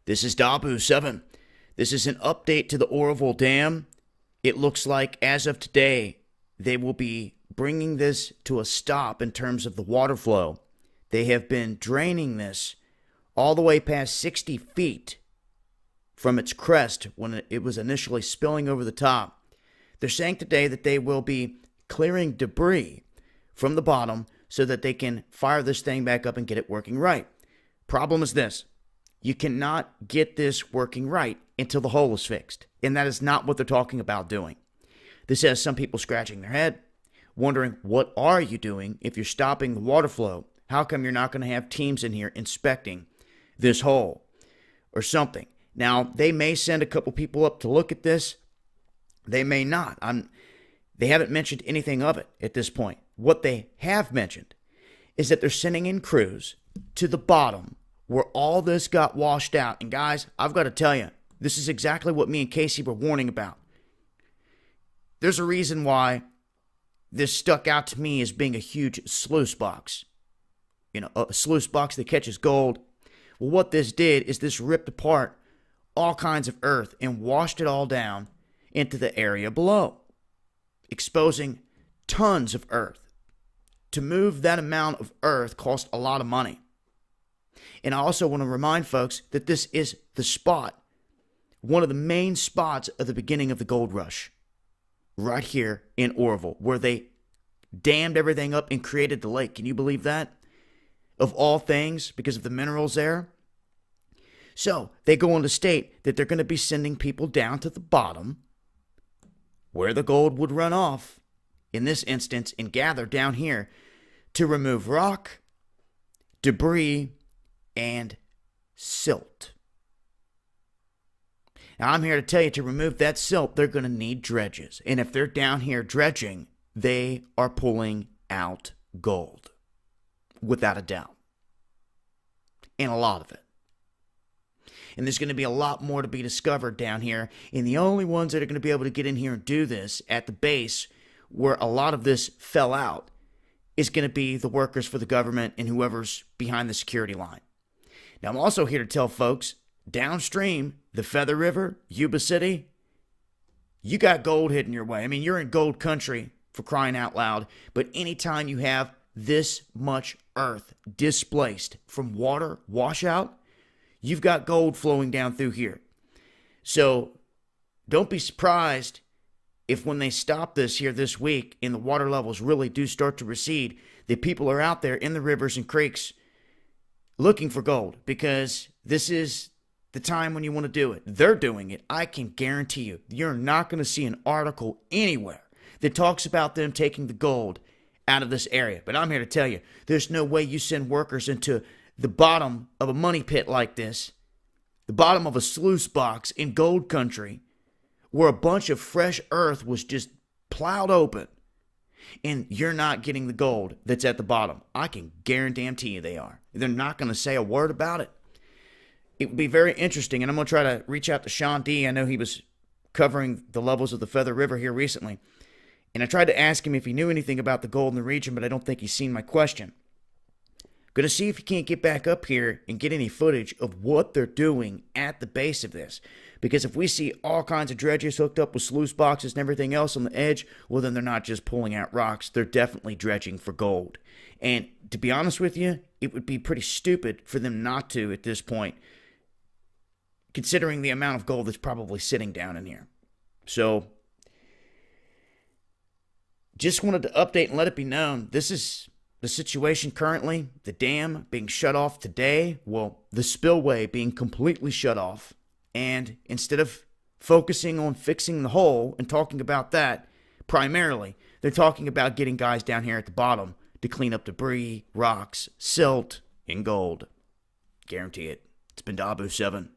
This is Dabu7. This is an update to the Oroville Dam. It looks like as of today, they will be bringing this to a stop in terms of the water flow. They have been draining this all the way past 60 feet from its crest when it was initially spilling over the top. They're saying today that they will be clearing debris from the bottom so that they can fire this thing back up and get it working right. Problem is this. You cannot get this working right until the hole is fixed. And that is not what they're talking about doing. This has some people scratching their head, wondering, what are you doing if you're stopping the water flow? How come you're not going to have teams in here inspecting this hole or something? Now, they may send a couple people up to look at this. They may not. They haven't mentioned anything of it at this point. What they have mentioned is that they're sending in crews to the bottom where all this got washed out. And guys, I've got to tell you, this is exactly what me and Casey were warning about. There's a reason why this stuck out to me as being a huge sluice box. You know, a sluice box that catches gold. Well, what this did is this ripped apart all kinds of earth and washed it all down into the area below, exposing tons of earth. To move that amount of earth cost a lot of money. And I also want to remind folks that this is the spot, one of the main spots of the beginning of the gold rush, right here in Oroville, where they dammed everything up and created the lake. Can you believe that? Of all things, because of the minerals there. So they go on to state that they're going to be sending people down to the bottom where the gold would run off, in this instance, and gather down here to remove rock, debris, and silt. Now, I'm here to tell you, to remove that silt, they're going to need dredges. And if they're down here dredging, they are pulling out gold, without a doubt. And a lot of it. And there's going to be a lot more to be discovered down here. And the only ones that are going to be able to get in here and do this at the base where a lot of this fell out is going to be the workers for the government and whoever's behind the security line. Now, I'm also here to tell folks, downstream, the Feather River, Yuba City, you got gold hidden your way. I mean, you're in gold country, for crying out loud. But anytime you have this much earth displaced from water washout, you've got gold flowing down through here. So don't be surprised if when they stop this here this week and the water levels really do start to recede, that people are out there in the rivers and creeks looking for gold, because this is the time when you want to do it. They're doing it. I can guarantee you, you're not going to see an article anywhere that talks about them taking the gold out of this area. But I'm here to tell you, there's no way you send workers into the bottom of a money pit like this, the bottom of a sluice box in gold country, where a bunch of fresh earth was just plowed open, and you're not getting the gold that's at the bottom. I can guarantee you they are. They're not going to say a word about it. It would be very interesting, and I'm going to try to reach out to Sean D. I know he was covering the levels of the Feather River here recently, and I tried to ask him if he knew anything about the gold in the region, but I don't think he's seen my question. Going to see if he can't get back up here and get any footage of what they're doing at the base of this. Because if we see all kinds of dredges hooked up with sluice boxes and everything else on the edge, well, then they're not just pulling out rocks. They're definitely dredging for gold. And to be honest with you, it would be pretty stupid for them not to at this point, considering the amount of gold that's probably sitting down in here. So, just wanted to update and let it be known, this is the situation currently, the dam being shut off today, well, the spillway being completely shut off. And instead of focusing on fixing the hole and talking about that primarily, they're talking about getting guys down here at the bottom to clean up debris, rocks, silt, and gold. Guarantee it. It's been Dabu7.